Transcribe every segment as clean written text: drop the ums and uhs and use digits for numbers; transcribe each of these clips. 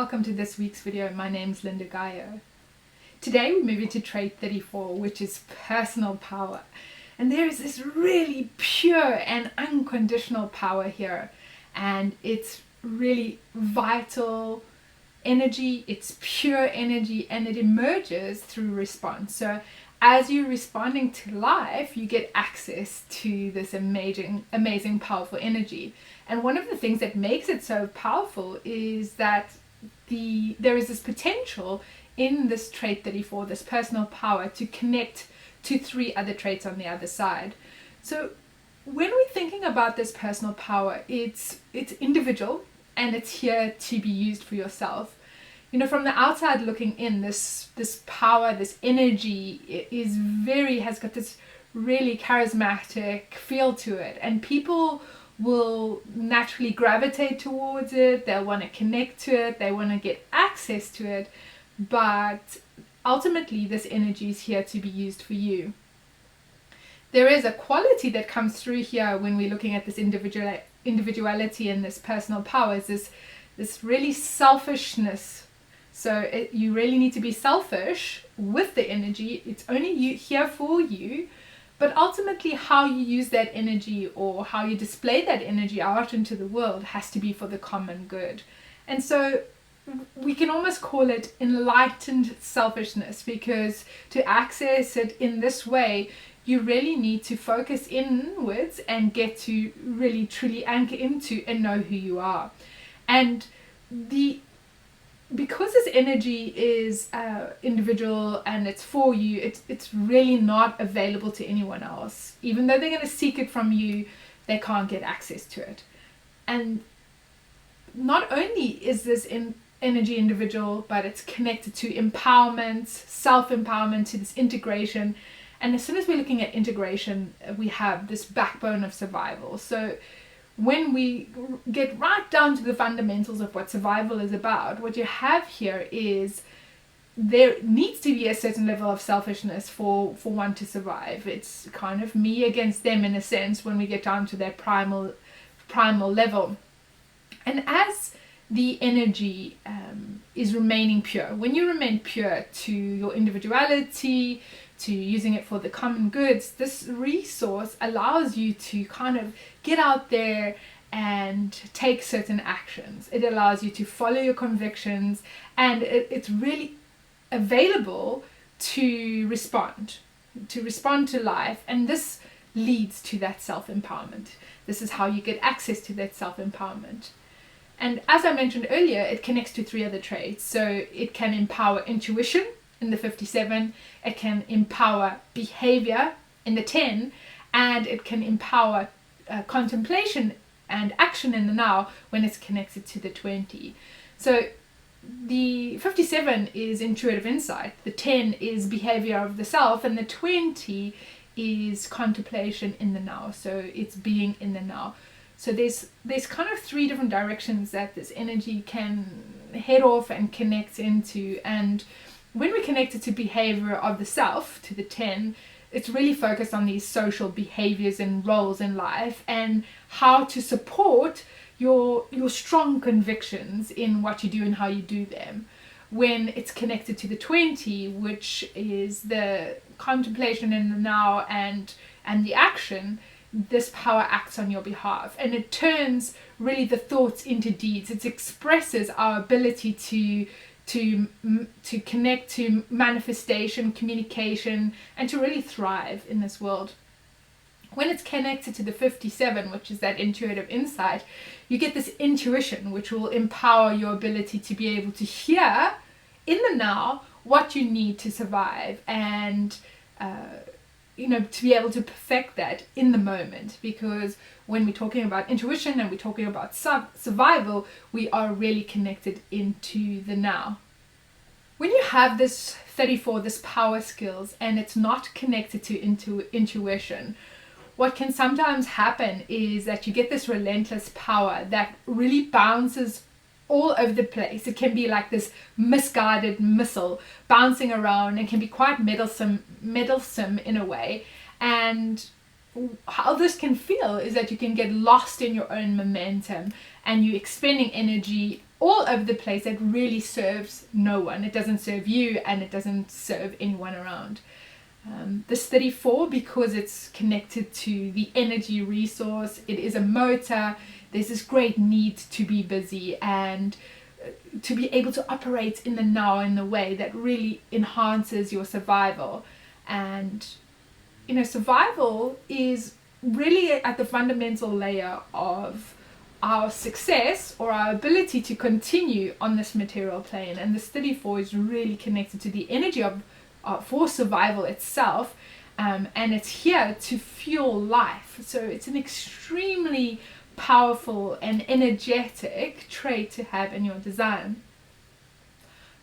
welcome to this week's video. My name's Lynda Gaiao. Today we're moving to trait 34, which is personal power. And there is this really pure and unconditional power here. And it's really vital energy, it's pure energy, and it emerges through response. So as you're responding to life, you get access to this amazing, powerful energy. And one of the things that makes it so powerful is that there is this potential in this trait 34, this personal power, to connect to 3 other traits on the other side. So when we're thinking about this personal power, it's individual and it's here to be used for yourself. You know, from the outside looking in, this power, this energy has got this really charismatic feel to it, and people will naturally gravitate towards it. They'll want to connect to it, they want to get access to it, but ultimately this energy is here to be used for you. There is a quality that comes through here when we're looking at this individuality and this personal power, is this really selfishness. So you really need to be selfish with the energy. It's only here for you, but ultimately how you use that energy or how you display that energy out into the world has to be for the common good. And so we can almost call it enlightened selfishness, because to access it in this way, you really need to focus inwards and get to really truly anchor into and know who you are. And because this energy is individual and it's for you, it's really not available to anyone else. Even though they're going to seek it from you, they can't get access to it. And not only is this energy individual, but it's connected to empowerment, self-empowerment, to this integration. And as soon as we're looking at integration, we have this backbone of survival. So when we get right down to the fundamentals of what survival is about, what you have here is there needs to be a certain level of selfishness for one to survive. It's kind of me against them in a sense when we get down to that primal level. And as the energy is remaining pure, when you remain pure to your individuality, to using it for the common goods, this resource allows you to kind of get out there and take certain actions. It allows you to follow your convictions, and it's really available to respond to life. And this leads to that self-empowerment. This is how you get access to that self-empowerment. And as I mentioned earlier, it connects to 3 other traits. So it can empower intuition in the 57, it can empower behavior in the 10, and it can empower contemplation and action in the now when it's connected to the 20. So the 57 is intuitive insight, the 10 is behavior of the self, and the 20 is contemplation in the now. So it's being in the now. So there's kind of 3 different directions that this energy can head off and connect into. And when we connect it to behavior of the self, to the 10, it's really focused on these social behaviors and roles in life and how to support your strong convictions in what you do and how you do them. When it's connected to the 20, which is the contemplation in the now and the action, this power acts on your behalf, and it turns really the thoughts into deeds. It expresses our ability to connect to manifestation, communication, and to really thrive in this world. When it's connected to the 57, which is that intuitive insight, you get this intuition, which will empower your ability to be able to hear in the now what you need to survive, and to be able to perfect that in the moment. Because when we're talking about intuition and we're talking about survival, we are really connected into the now. When you have this 34, this power skills, and it's not connected to intuition, what can sometimes happen is that you get this relentless power that really bounces all over the place. It can be like this misguided missile bouncing around and can be quite meddlesome in a way. And how this can feel is that you can get lost in your own momentum and you're expending energy all over the place that really serves no one. It doesn't serve you, and it doesn't serve anyone around. This 34, because it's connected to the energy resource, it is a motor. There's this great need to be busy and to be able to operate in the now in the way that really enhances your survival. And survival is really at the fundamental layer of our success or our ability to continue on this material plane. And this 34 is really connected to the energy of for survival itself, and it's here to fuel life. So it's an extremely powerful and energetic trait to have in your design.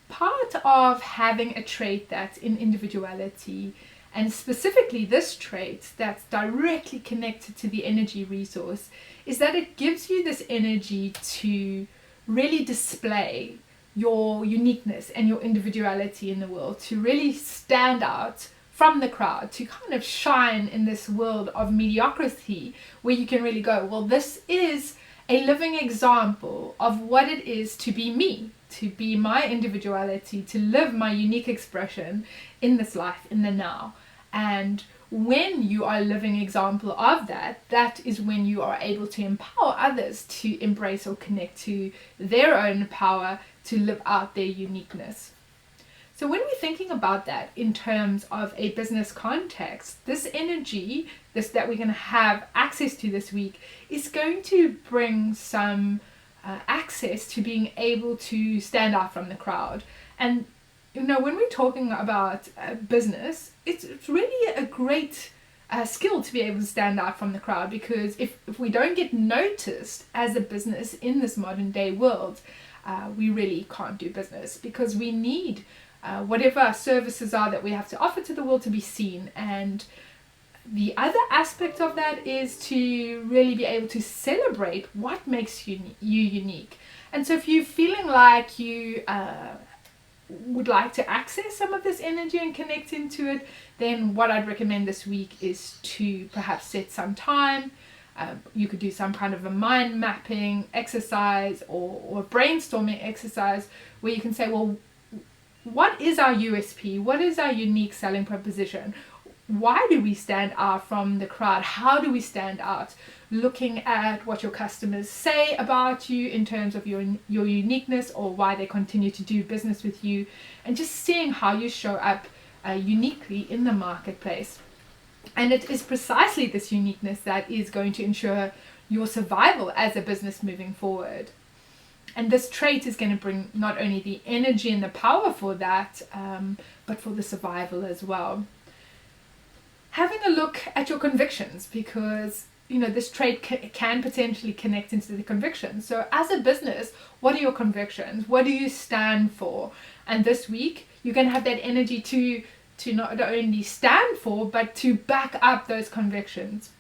Part of having a trait that's in individuality, and specifically this trait that's directly connected to the energy resource, is that it gives you this energy to really display your uniqueness and your individuality in the world, to really stand out from the crowd, to kind of shine in this world of mediocrity where you can really go, well, this is a living example of what it is to be me, to be my individuality, to live my unique expression in this life, in the now. And when you are a living example of that, that is when you are able to empower others to embrace or connect to their own power, to live out their uniqueness. So when we're thinking about that in terms of a business context, this energy that we're going to have access to this week is going to bring some access to being able to stand out from the crowd. And when we're talking about business, it's really a great skill to be able to stand out from the crowd, because if we don't get noticed as a business in this modern day world, we really can't do business, because we need whatever our services are that we have to offer to the world to be seen. And the other aspect of that is to really be able to celebrate what makes you unique. And so if you're feeling like you would like to access some of this energy and connect into it, then what I'd recommend this week is to perhaps set some time. You could do some kind of a mind mapping exercise or a brainstorming exercise where you can say, well, what is our USP? What is our unique selling proposition? Why do we stand out from the crowd? How do we stand out? Looking at what your customers say about you in terms of your uniqueness, or why they continue to do business with you, and just seeing how you show up uniquely in the marketplace. And it is precisely this uniqueness that is going to ensure your survival as a business moving forward. And this trait is going to bring not only the energy and the power for that, but for the survival as well. Having a look at your convictions, because this trait can potentially connect into the convictions. So as a business, what are your convictions? What do you stand for? And this week, you're going to have that energy to not only stand for, but to back up those convictions.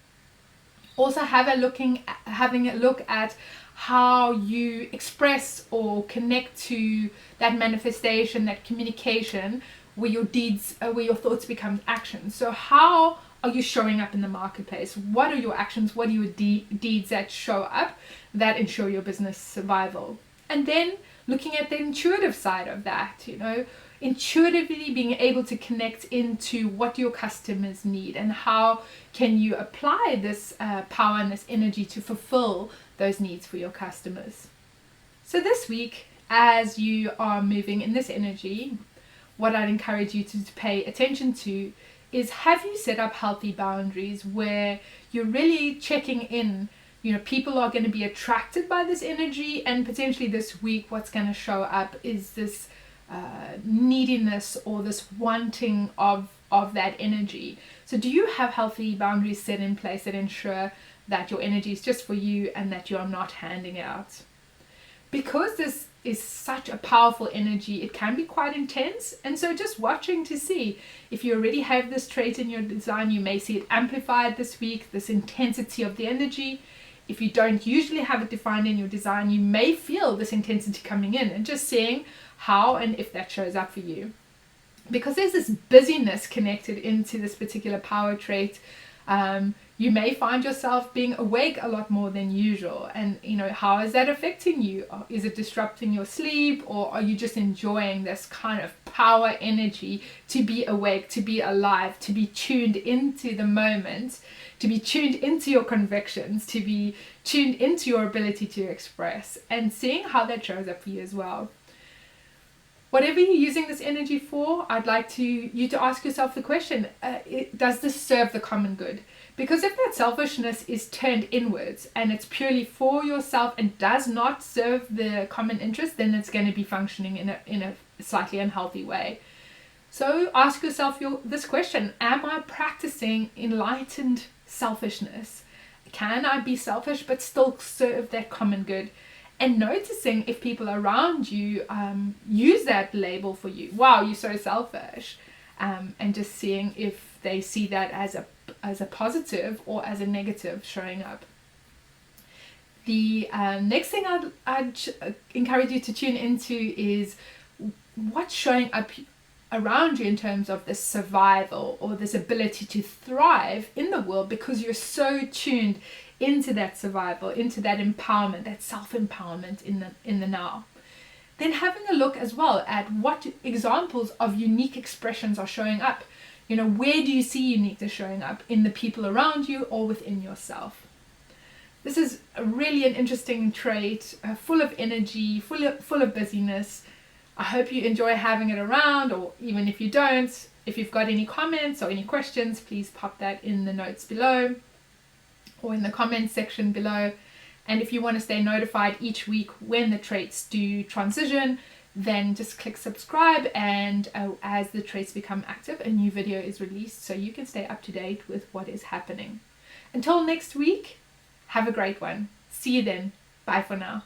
Also having a look at how you express or connect to that manifestation, that communication, where your deeds, where your thoughts become actions. So how are you showing up in the marketplace? What are your actions? What are your deeds that show up that ensure your business survival? And then looking at the intuitive side of that, intuitively being able to connect into what your customers need, and how can you apply this power and this energy to fulfill those needs for your customers. So this week, as you are moving in this energy, what I'd encourage you to pay attention to is, have you set up healthy boundaries where you're really checking in? People are going to be attracted by this energy, and potentially this week what's going to show up is this neediness or this wanting of that energy. So do you have healthy boundaries set in place that ensure that your energy is just for you and that you are not handing out? Because this is such a powerful energy, it can be quite intense. And so just watching to see if you already have this trait in your design, you may see it amplified this week, this intensity of the energy. If you don't usually have it defined in your design, you may feel this intensity coming in, and just seeing how and if that shows up for you. Because there's this busyness connected into this particular power trait. You may find yourself being awake a lot more than usual. And, how is that affecting you? Is it disrupting your sleep, or are you just enjoying this kind of power energy to be awake, to be alive, to be tuned into the moment, to be tuned into your convictions, to be tuned into your ability to express, and seeing how that shows up for you as well. Whatever you're using this energy for, I'd like you to ask yourself the question, does this serve the common good? Because if that selfishness is turned inwards and it's purely for yourself and does not serve the common interest, then it's going to be functioning in a slightly unhealthy way. So ask yourself this question: am I practicing enlightened selfishness? Can I be selfish but still serve that common good? And noticing if people around you use that label for you. Wow, you're so selfish. And just seeing if they see that as a positive or as a negative showing up. The next thing I'd encourage you to tune into is what's showing up around you in terms of this survival or this ability to thrive in the world, because you're so tuned into that survival, into that empowerment, that self-empowerment in the now. Then having a look as well at what examples of unique expressions are showing up. Where do you see uniqueness showing up in the people around you or within yourself? This is really an interesting trait, full of energy, full of busyness. I hope you enjoy having it around, or even if you don't, if you've got any comments or any questions, please pop that in the notes below or in the comments section below. And if you want to stay notified each week when the traits do transition, then just click subscribe, and as the traits become active, a new video is released so you can stay up to date with what is happening. Until next week, have a great one. See you then. Bye for now.